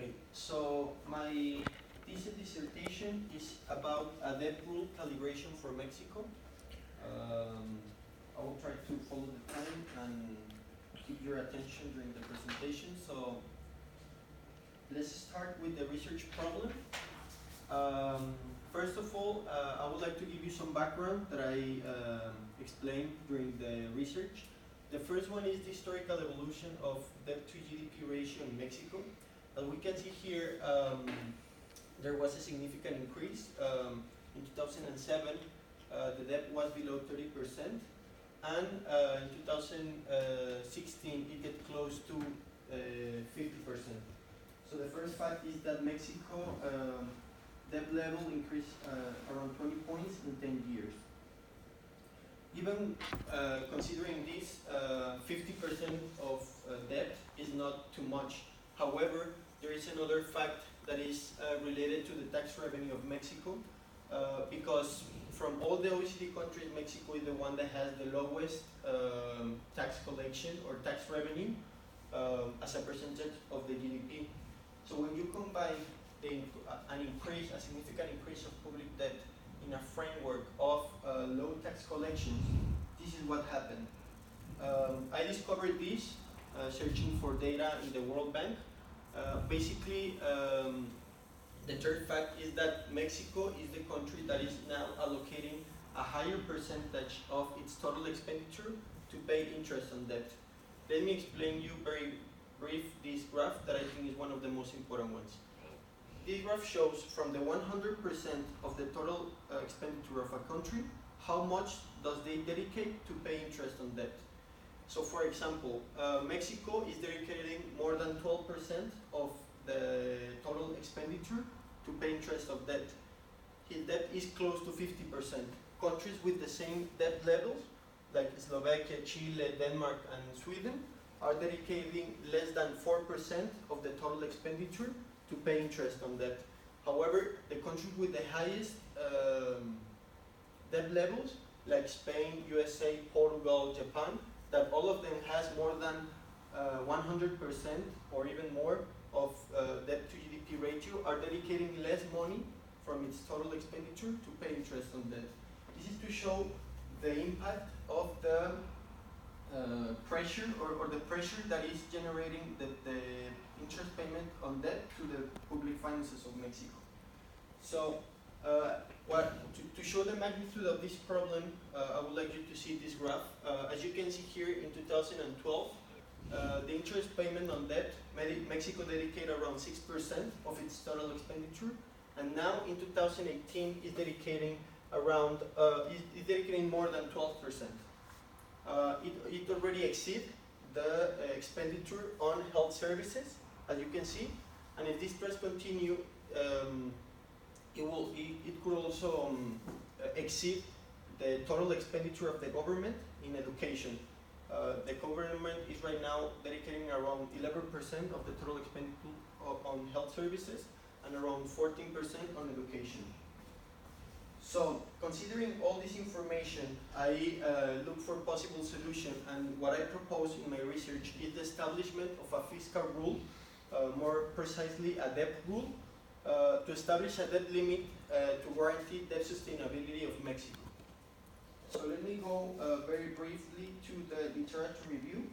Okay, so my thesis dissertation is about a debt rule calibration for Mexico. I will try to follow the time and keep your attention during the presentation. So let's start with the research problem. First of all, I would like to give you some background that I explained during the research. The first one is the historical evolution of debt to GDP ratio in Mexico. As we can see here, there was a significant increase. In 2007, the debt was below 30%, and in 2016, it get close to 50%. So the first fact is that Mexico debt level increased around 20 points in 10 years. Even considering this, 50% of debt is not too much. However, there is another fact that is related to the tax revenue of Mexico, because from all the OECD countries, Mexico is the one that has the lowest tax collection or tax revenue as a percentage of the GDP. So when you combine a significant increase of public debt in a framework of low tax collections, this is what happened. I discovered this searching for data in the World Bank. Basically, the third fact is that Mexico is the country that is now allocating a higher percentage of its total expenditure to pay interest on debt. Let me explain you very brief this graph that I think is one of the most important ones. This graph shows from the 100% of the total expenditure of a country, how much does they dedicate to pay interest on debt. So for example, Mexico is dedicating more than 12% of the total expenditure to pay interest of debt. His debt is close to 50%. Countries with the same debt levels, like Slovakia, Chile, Denmark, and Sweden, are dedicating less than 4% of the total expenditure to pay interest on debt. However, the countries with the highest debt levels, like Spain, USA, Portugal, Japan, that all of them has more than 100% or even more of debt to GDP ratio, are dedicating less money from its total expenditure to pay interest on debt. This is to show the impact of the pressure or the pressure that is generating the interest payment on debt to the public finances of Mexico. So to show the magnitude of this problem, I would like you to see this graph. As you can see here, in 2012, the interest payment on debt, Mexico dedicated around 6% of its total expenditure, and now in 2018 is dedicating around is dedicating more than 12%. It already exceeds the expenditure on health services, as you can see, and if this trend continue, it could also exceed the total expenditure of the government in education. The government is right now dedicating around 11% of the total expenditure on health services and around 14% on education. So, considering all this information, I look for possible solution, and what I propose in my research is the establishment of a fiscal rule, more precisely a debt rule, to establish a debt limit to guarantee debt sustainability of Mexico. So let me go very briefly to the literature review.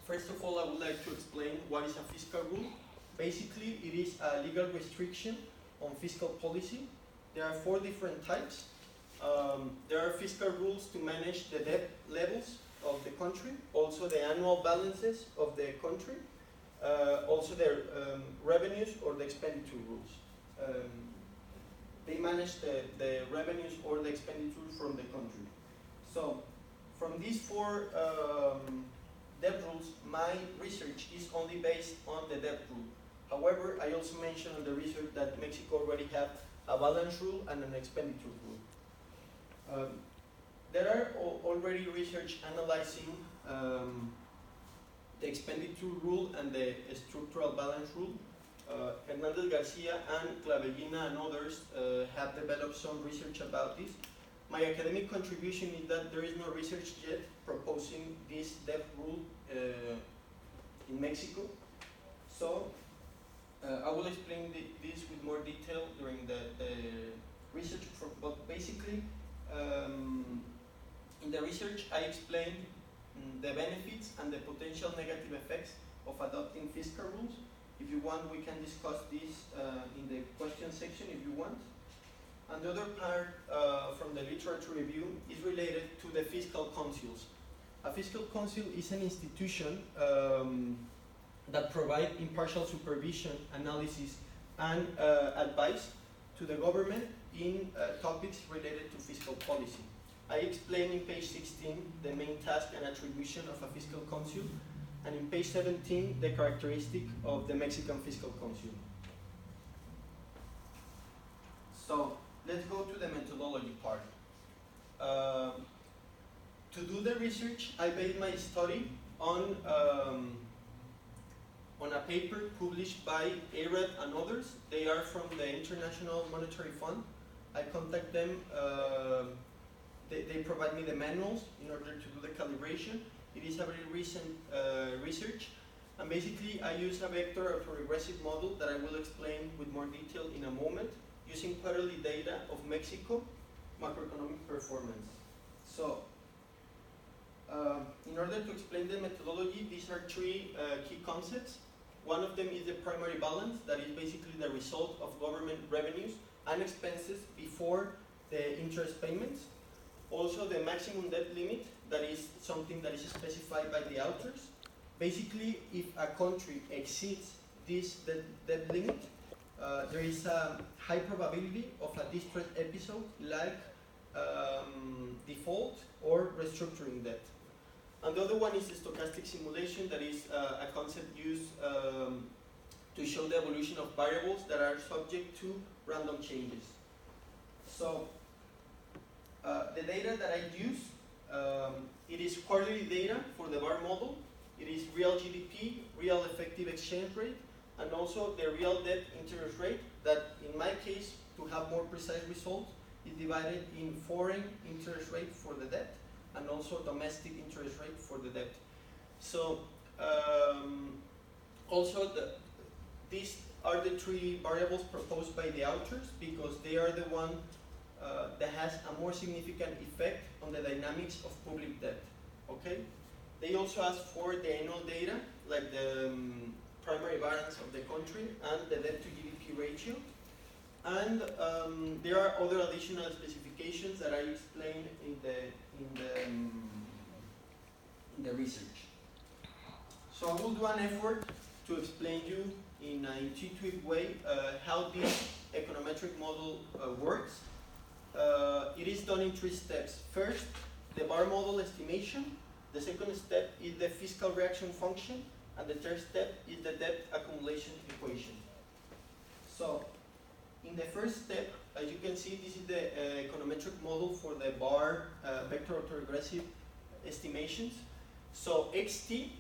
First of all, I would like to explain what is a fiscal rule. Basically, it is a legal restriction on fiscal policy. There are 4 different types. There are fiscal rules to manage the debt levels of the country, also the annual balances of the country, also their revenues or the expenditure rules. They manage the revenues or the expenditures from the country. So, from these 4 debt rules, my research is only based on the debt rule. However, I also mentioned in the research that Mexico already have a balance rule and an expenditure rule. There are already research analyzing the expenditure rule and the structural balance rule. Hernandez Garcia and Clavellina and others have developed some research about this. My academic contribution is that there is no research yet proposing this debt rule in Mexico. So I will explain this with more detail during the research, but basically in the research I explained the benefits and the potential negative effects of adopting fiscal rules. If you want, we can discuss this in the question section if you want. And the other part from the literature review is related to the fiscal councils. A fiscal council is an institution that provides impartial supervision, analysis, and advice to the government in topics related to fiscal policy. I explain in page 16 the main task and attribution of a fiscal council, and in page 17 the characteristic of the Mexican Fiscal Council. So let's go to the methodology part. To do the research, I based my study on a paper published by ARED and others. They are from the International Monetary Fund. I contact them. They provide me the manuals in order to do the calibration. It is a very recent research, and basically I use a vector autoregressive model that I will explain with more detail in a moment, using quarterly data of Mexico macroeconomic performance. So, in order to explain the methodology, these are three key concepts. One of them is the primary balance, that is basically the result of government revenues and expenses before the interest payments. Also the maximum debt limit, that is something that is specified by the authors. Basically, if a country exceeds this debt limit, there is a high probability of a distress episode like default or restructuring debt. And the other one is the stochastic simulation, that is a concept used to show the evolution of variables that are subject to random changes. So the data that I use, it is quarterly data for the VAR model. It is real GDP, real effective exchange rate, and also the real debt interest rate that, in my case, to have more precise results, is divided in foreign interest rate for the debt and also domestic interest rate for the debt. So also these are the three variables proposed by the authors because they are the one that has a more significant effect on the dynamics of public debt. Okay? They also ask for the annual data, like the primary balance of the country and the debt to GDP ratio. And there are other additional specifications that I explained in the research. So I will do an effort to explain you in an intuitive way how this econometric model works. It is done in three steps. First, the VAR model estimation. The second step is the fiscal reaction function. And the third step is the debt accumulation equation. So, in the first step, as you can see, this is the econometric model for the VAR vector autoregressive estimations. So, XT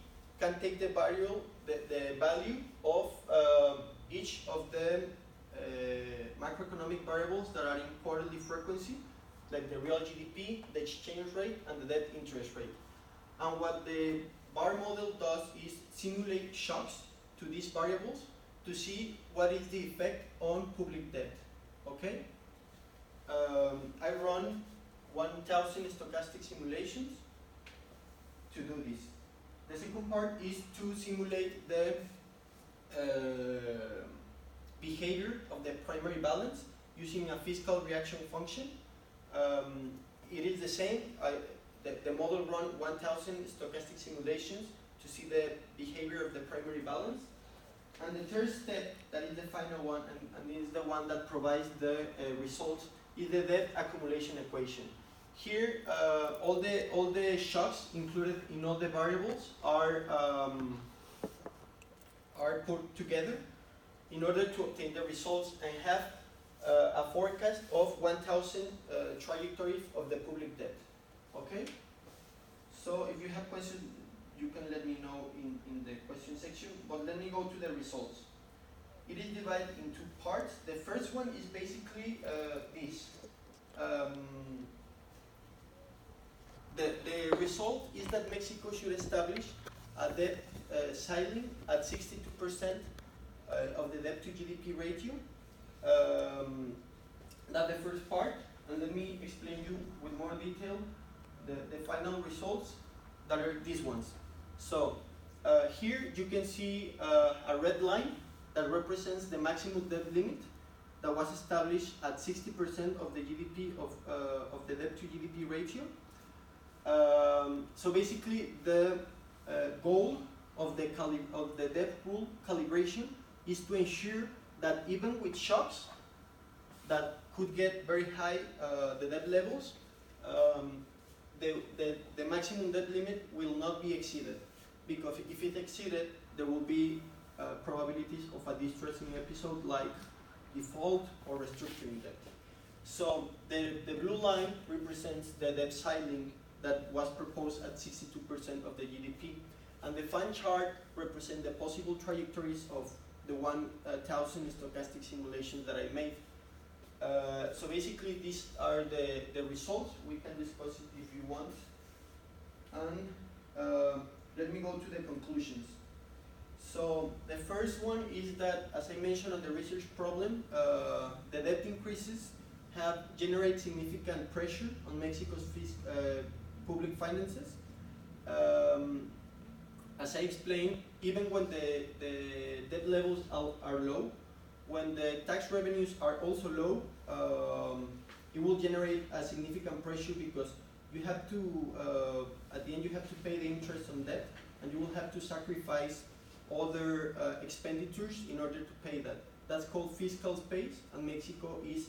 can take the value of each of the macroeconomic variables that are in quarterly frequency, like the real GDP, the exchange rate, and the debt interest rate. And what the VAR model does is simulate shocks to these variables to see what is the effect on public debt. Okay? I run 1,000 stochastic simulations to do this. The second part is to simulate the behavior of the primary balance using a fiscal reaction function. It is the same. The model run 1,000 stochastic simulations to see the behavior of the primary balance. And the third step, that is the final one, and is the one that provides the results, is the debt accumulation equation. Here, all the shocks included in all the variables are put together in order to obtain the results and have a forecast of 1,000 trajectories of the public debt. Okay? So if you have questions, you can let me know in the question section, but let me go to the results. It is divided in two parts. The first one is basically this. The result is that Mexico should establish a debt ceiling at 62% of the debt to GDP ratio. That's the first part, and let me explain you with more detail the final results that are these ones. So here you can see a red line that represents the maximum debt limit that was established at 60% of the GDP of the debt to GDP ratio. So basically, the goal of the debt rule calibration is to ensure that even with shocks that could get very high the debt levels, the maximum debt limit will not be exceeded, because if it exceeded, there will be probabilities of a distressing episode like default or restructuring debt. So the blue line represents the debt ceiling that was proposed at 62% of the GDP, and the fan chart represents the possible trajectories of the 1,000 stochastic simulations that I made. So basically, these are the results. We can discuss it if you want. And let me go to the conclusions. So the first one is that, as I mentioned on the research problem, the debt increases have generated significant pressure on Mexico's public finances. As I explained, even when the debt levels are low, when the tax revenues are also low, it will generate a significant pressure, because you have to, at the end, you have to pay the interest on debt, and you will have to sacrifice other expenditures in order to pay that. That's called fiscal space, and Mexico is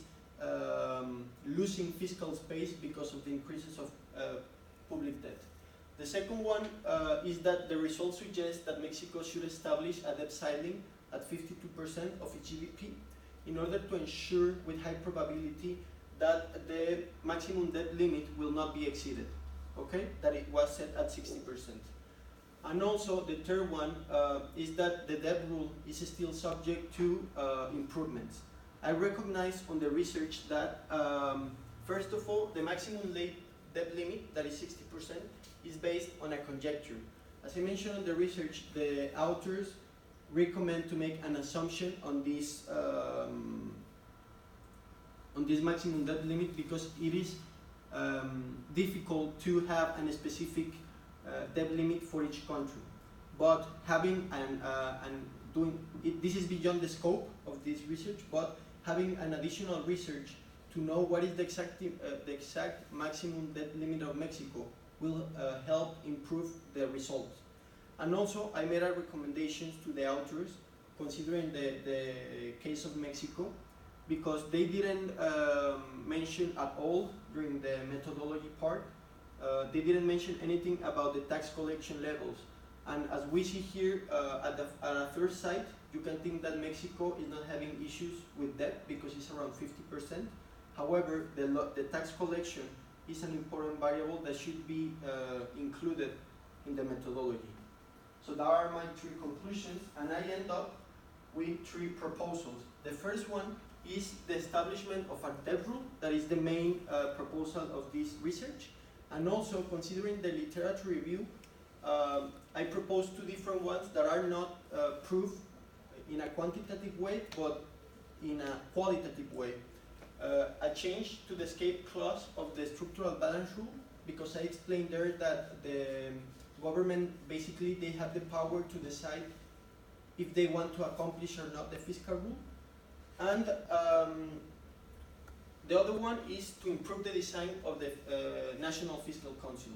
losing fiscal space because of the increases of public debt. The second one is that the results suggest that Mexico should establish a debt ceiling at 52% of its GDP in order to ensure with high probability that the maximum debt limit will not be exceeded, okay? That it was set at 60%. And also the third one is that the debt rule is still subject to improvements. I recognize on the research that, first of all, the maximum debt limit, that is 60%, is based on a conjecture. As I mentioned on the research, the authors recommend to make an assumption on this maximum debt limit, because it is difficult to have a specific debt limit for each country. But having this is beyond the scope of this research, but having an additional research to know what is the exact maximum debt limit of Mexico will help improve the results. And also, I made a recommendations to the authors, considering the case of Mexico, because they didn't mention at all during the methodology part. They didn't mention anything about the tax collection levels. And as we see here at a first sight, you can think that Mexico is not having issues with debt because it's around 50%. However, the tax collection is an important variable that should be included in the methodology. So that are my three conclusions, and I end up with three proposals. The first one is the establishment of a debt rule. That is the main proposal of this research. And also, considering the literature review, I propose two different ones that are not proof in a quantitative way, but in a qualitative way. A change to the escape clause of the structural balance rule, because I explained there that the government, basically, they have the power to decide if they want to accomplish or not the fiscal rule. And the other one is to improve the design of the National Fiscal Council.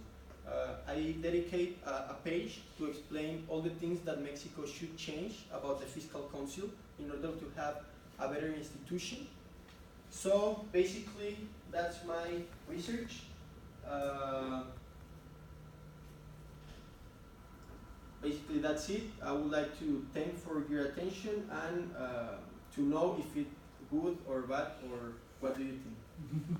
I dedicate a page to explain all the things that Mexico should change about the Fiscal Council in order to have a better institution. So basically, that's my research. Basically, that's it. I would like to thank for your attention and to know if it's good or bad, or what do you think?